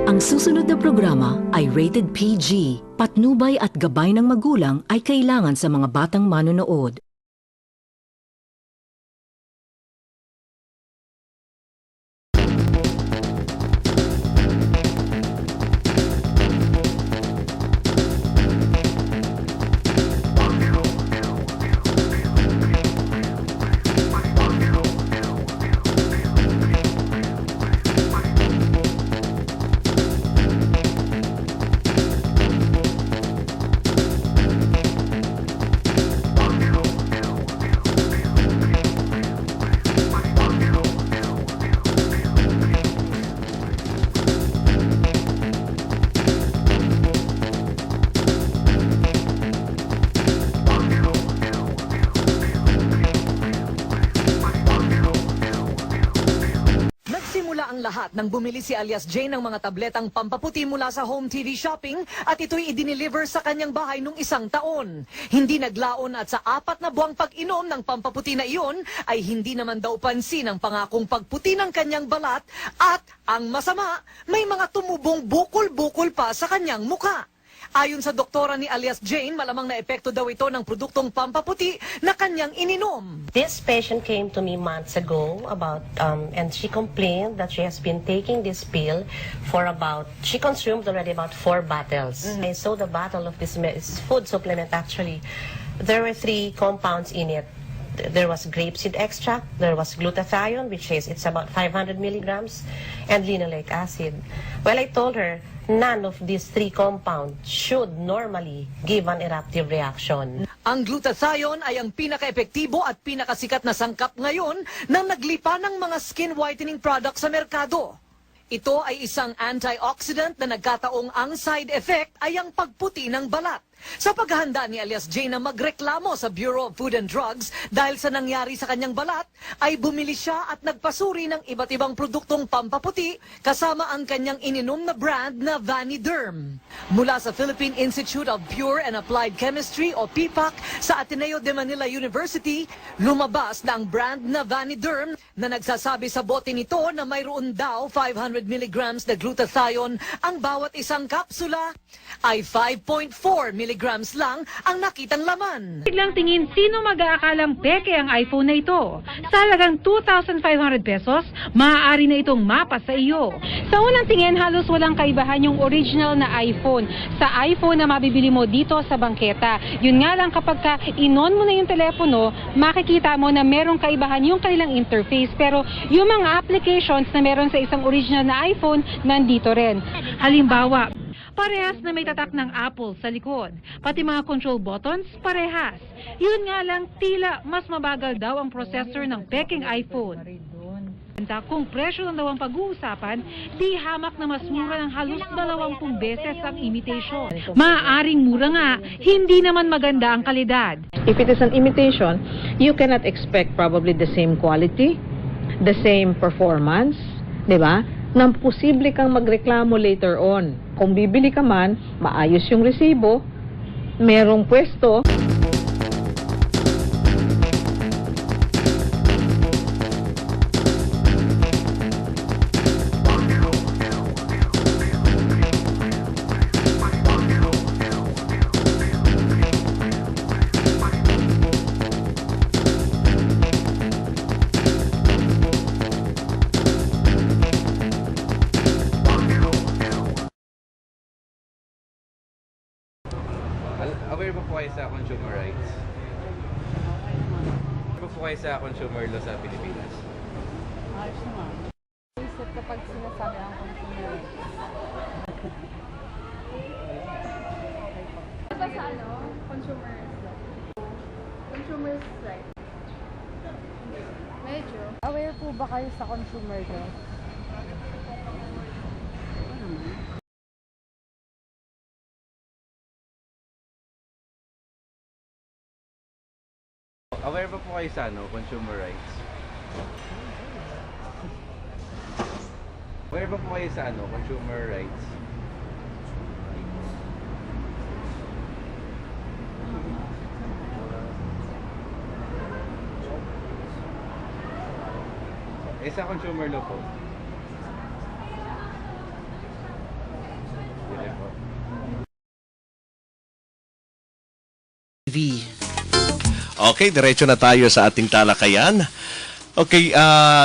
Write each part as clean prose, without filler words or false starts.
Ang susunod na programa ay rated PG. Patnubay at gabay ng magulang ay kailangan sa mga batang manonood. Ang lahat nang bumili si alias Jane ng mga tabletang pampaputi mula sa Home TV Shopping at ito'y i-deliver sa kanyang bahay nung 1 taon. Hindi naglaon at sa 4 na buwang pag-inom ng pampaputi na iyon ay hindi naman daw pansin ang pangakong pagputi ng kanyang balat at ang masama, may mga tumubong bukol-bukol pa sa kanyang mukha. Ayon sa doktora ni alias Jane, malamang na epekto daw ito ng produktong pampaputi na kanyang ininom. This patient came to me months ago and she complained that she has been taking this pill for she consumed already about 4 bottles. I saw the bottle of this food supplement actually. There were 3 compounds in it. There was grapeseed extract, there was glutathione, it's about 500 milligrams, and linoleic acid. Well, I told her, none of these 3 compounds should normally give an eruptive reaction. Ang glutathione ay ang pinaka-epektibo at pinakasikat na sangkap ngayon ng naglipa ng mga skin whitening products sa merkado. Ito ay isang antioxidant na nagkataong ang side effect ay ang pagputi ng balat. Sa paghahanda ni alias Jane na magreklamo sa Bureau of Food and Drugs dahil sa nangyari sa kanyang balat, ay bumili siya at nagpasuri ng iba't ibang produktong pampaputi kasama ang kanyang ininom na brand na Vaniderm. Mula sa Philippine Institute of Pure and Applied Chemistry o PIPAC sa Ateneo de Manila University, lumabas na ang brand na Vaniderm na nagsasabi sa bote nito na mayroon daw 500 milligrams na glutathione ang bawat isang kapsula ay 5.4 milligrams lang ang nakitang laman. Biglang tingin, sino mag-aakalang peke ang iPhone na ito? Sa halagang 2,500 pesos, maaari na itong mapa sa iyo. Sa unang tingin, halos walang kaibahan yung original na iPhone sa iPhone na mabibili mo dito sa bangketa. Yun nga lang kapag in-on mo na yung telepono, makikita mo na merong kaibahan yung kanilang interface. Pero yung mga applications na meron sa isang original na iPhone, nandito rin. Halimbawa, parehas na may tatak ng Apple sa likod. Pati mga control buttons, parehas. Yun nga lang, tila mas mabagal daw ang processor ng peking iPhone. Kung presyo lang daw ang pag-uusapan, di hamak na mas mura ng halos 20 beses ang imitation. Maaaring mura nga, hindi naman maganda ang kalidad. If it is an imitation, you cannot expect probably the same quality, the same performance, di ba? Nang posible kang magreklamo later on. Kung bibili ka man, maayos yung resibo, merong pwesto. Aware ba po kayo sa consumer rights? Aware ba po kayo sa consumer law sa Pilipinas? Ayos naman. Isip kapag sinasabi ang consumer rights. Diba sa consumer's rights? Medyo. Aware po ba kayo sa consumer law? Aware ba po kayo sa consumer rights? Aware ba po kayo sa consumer rights? Sa consumer law po. Okay, diretso na tayo sa ating talakayan. Okay,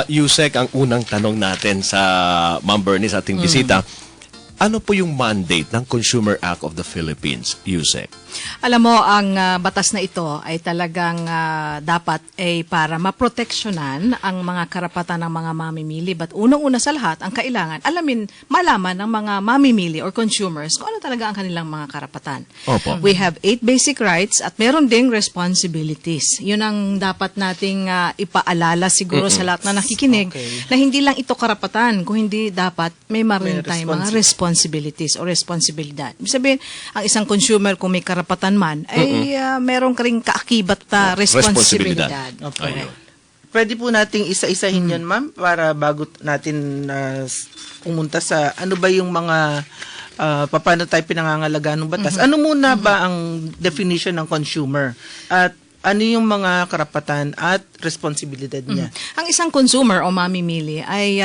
Yusek, ang unang tanong natin sa Ma'am Bernice, ating bisita. Ano po yung mandate ng Consumer Act of the Philippines, Yusek? Alam mo, ang batas na ito ay talagang dapat ay para maproteksyonan ang mga karapatan ng mga mamimili. But unang-una sa lahat, ang kailangan, malaman ng mga mamimili or consumers kung ano talaga ang kanilang mga karapatan. Opo. We have 8 basic rights at meron ding responsibilities. Yun ang dapat nating ipaalala siguro sa lahat na nakikinig na hindi lang ito karapatan, kung hindi dapat may maroon tayong mga responsibilities o responsibilidad. Ibig sabihin, ang isang consumer kung may karapatan man, ay meron ka rin kaakibat na responsibilidad. Ayun. Pwede po nating isa-isahin yan, ma'am, para bago natin pumunta sa ano ba yung mga paano tayo pinangangalagaan ng batas. Ano muna ba ang definition ng consumer? At ano yung mga karapatan at responsibilidad niya? Ang isang consumer o mamimili ay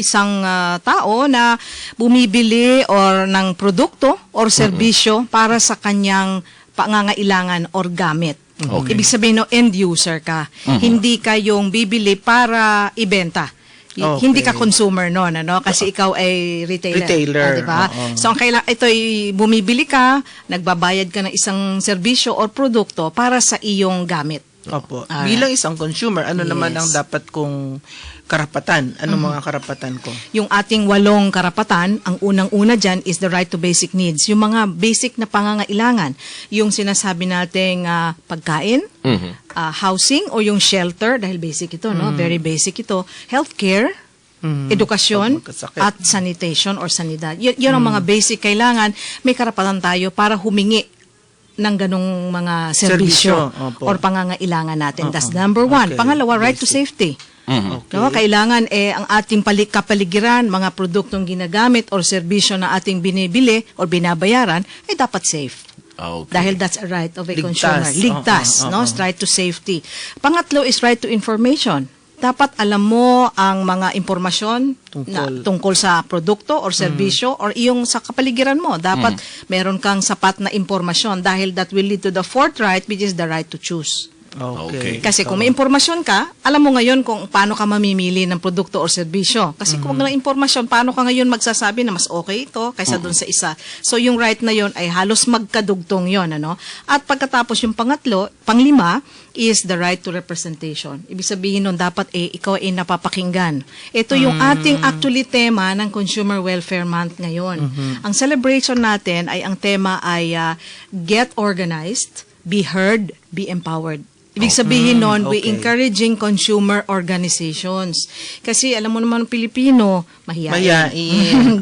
isang tao na bumibili or ng produkto or serbisyo para sa kanyang pangangailangan or gamit. Okay. Ibig sabihin, end user ka. Hindi ka yung bibili para ibenta. Okay. Hindi ka consumer noon, ano? Kasi ikaw ay retailer. Diba? So, ang ito'y bumibili ka, nagbabayad ka ng isang serbisyo or produkto para sa iyong gamit. Opo. Alright. Bilang isang consumer, ano naman ang dapat kong karapatan? Anong mga karapatan ko? Yung ating 8 karapatan, ang unang-una dyan is the right to basic needs. Yung mga basic na pangangailangan. Yung sinasabi nating pagkain, housing o yung shelter, dahil basic ito, no? Very basic ito. Healthcare, edukasyon, at sanitation or sanidad. Yun ang mga basic kailangan. May karapatan tayo para humingi ng ganong mga serbisyo or pangangailangan natin. That's number 1. Okay. Pangalawa, right to safety. Okay. No, kailangan ang ating kapaligiran, mga produktong ginagamit or serbisyo na ating binibili or binabayaran ay dapat safe. Okay. Dahil that's a right of a Ligtas. consumer. Ligtas, no? Right to safety. Pangatlo is right to information. Dapat alam mo ang mga impormasyon tungkol sa produkto or serbisyo or iyong sa kapaligiran mo. Dapat meron kang sapat na impormasyon dahil that will lead to the 4th right, which is the right to choose. Okay. Kasi kung may impormasyon ka, alam mo ngayon kung paano ka mamimili ng produkto o serbisyo. Kasi kung wala impormasyon, paano ka ngayon magsasabi na mas okay ito kaysa dun sa isa. So yung right na yon ay halos magkadugtong yon, ano? At pagkatapos yung panglima is the right to representation. Ibig sabihin nun dapat ikaw ay napapakinggan. Ito yung ating actually tema ng Consumer Welfare Month ngayon. Ang celebration natin ay ang tema ay get organized, be heard, be empowered. Ibig sabihin nun, we encouraging consumer organizations. Kasi alam mo naman Pilipino, mahiyain.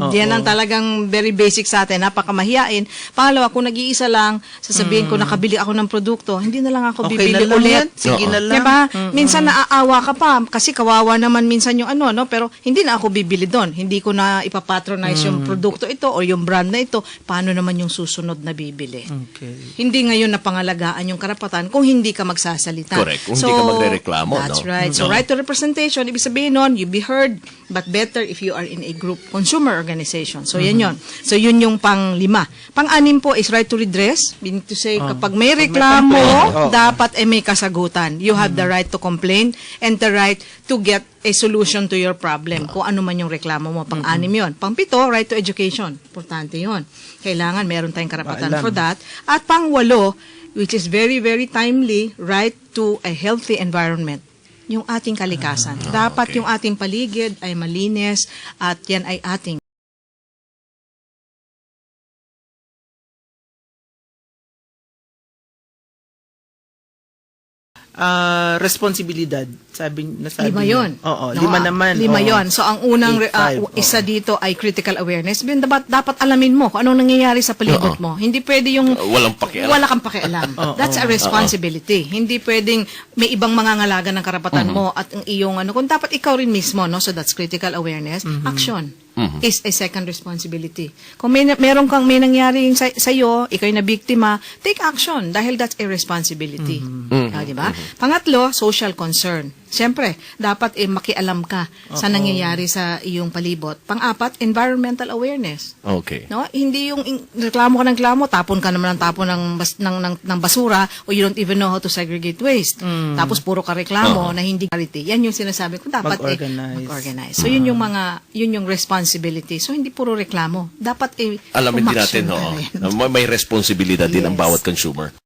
Yan ang talagang very basic sa atin, napakamahiyain. Pangalawa, kung nag-iisa lang, sasabihin ko nakabili ako ng produkto, hindi na lang ako bibili ulit. Sige na lang. Diba? Minsan naaawa ka pa kasi kawawa naman minsan yung no? Pero hindi na ako bibili doon. Hindi ko na ipapatronize yung produkto ito o yung brand na ito. Paano naman yung susunod na bibili? Okay. Hindi ngayon napangalagaan yung karapatan kung hindi ka magsasalita. Correct. Kung hindi ka magrereklamo, That's no? right. So, right to representation, ibig sabihin nun, you be heard, but better if you are in a group consumer organization. So, yan yun. So, yun yung pang-5. Pang-6 po is right to redress. Meaning to say, kapag may reklamo, dapat may kasagutan. You have the right to complain and the right to get a solution to your problem. Kung ano man yung reklamo mo. Pang-6 yun. Pang-7, right to education. Importante yun. Kailangan meron tayong karapatan for that. At pang-8, which is very, very timely, right to a healthy environment. Yung ating kalikasan. Dapat yung ating paligid ay malinis at yan ay ating responsibilidad. Sabi. 5 yun. Oo, No, 5 naman. 5 yun. So, ang unang isa dito ay critical awareness. Dapat alamin mo kung anong nangyayari sa palibot mo. Hindi pwede yung Walang pakialam. wala kang pakialam. That's a responsibility. Hindi pwedeng may ibang mangangalaga ng karapatan mo at ang iyong kung dapat ikaw rin mismo, no? So, that's critical awareness. Action. is a second responsibility. Kung may may nangyaring sa iyo, ikaw na biktima, take action dahil that's a responsibility. Di ba? Pangatlo, social concern. Siyempre, dapat makialam ka sa nangyayari sa iyong palibot. Pang-apat, environmental awareness. Okay. No? Hindi yung reklamo ka ng reklamo, tapon ka naman ng tapon ng basura o you don't even know how to segregate waste. Tapos puro ka reklamo na hindi quality. Yan yung sinasabi ko, dapat mag-organize. So yun yung responsibility. So hindi puro reklamo. Dapat Alamin din natin, umaksyon ka rin. may responsibilidad din ang Yes. bawat consumer.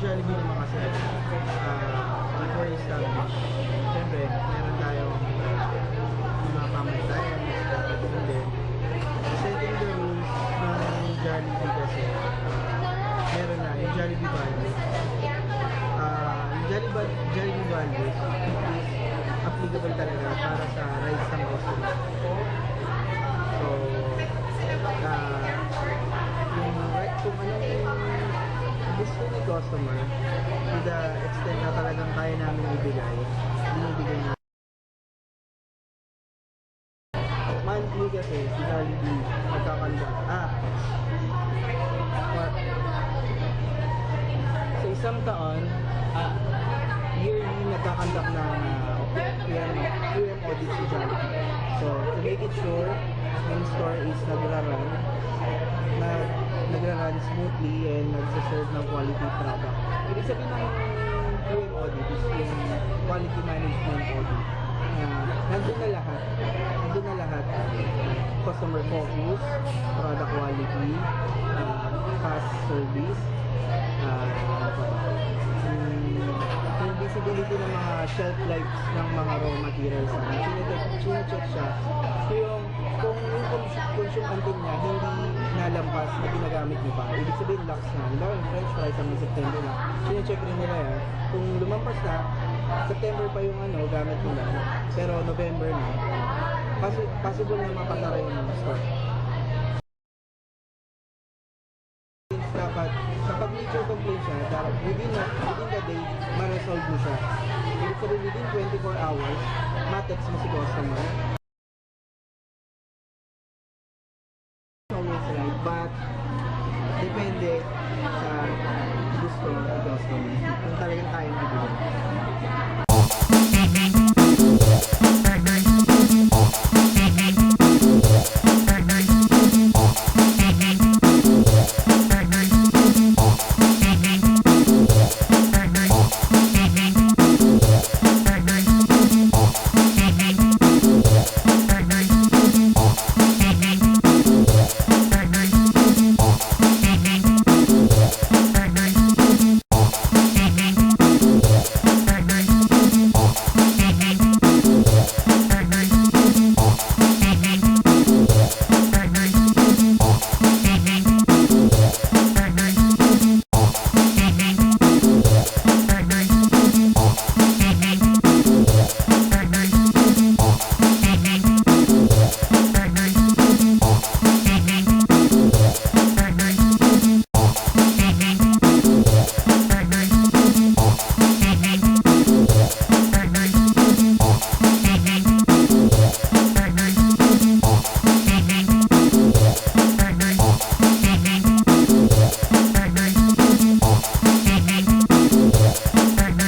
Jollibee naman kasi, before establish, siyempre, meron tayong mga pamantayan, mas dapat sundin. Setting the rules ng Jollibee kasi, meron na, yung Jollibee values. Yung Jollibee values is applicable talaga para sa rights ng customer. So, yung right, kung anong gusto ni customer, to the extent na talagang kaya namin ibigay, binibigay na. Monthly kasi, si Jollibee, magkakandak. Sa isang taon, yearly nagkakandak ng QM audit si Jollibee. So, to make it sure, yung store is nagra-run smoothly and nagsaserve ng quality product. Ibig sabihin ng QM audit is yung quality management audit. Nandun na lahat. Customer focus, product quality, fast service, yung visibility ng mga shelf lives ng mga raw materials. Chine-check siya. Kung yung consumption niya hindi nalampas na ginagamit mo pa, ibig sabihin lax na. Halimbawa yung french fries hanggang September na, chine-check rin nila yan. Kung lumampas na, September pa yung gamit nila, pero November na, possible na mapasara yung store. Dapat, kapag major complaint siya, dapat within the day, ma-resolve mo siya. Ibig sabihin, within 24 hours, ma-text mo si customer. Always right, but depende sa gusto ng customer. Kung talagang kaya mo.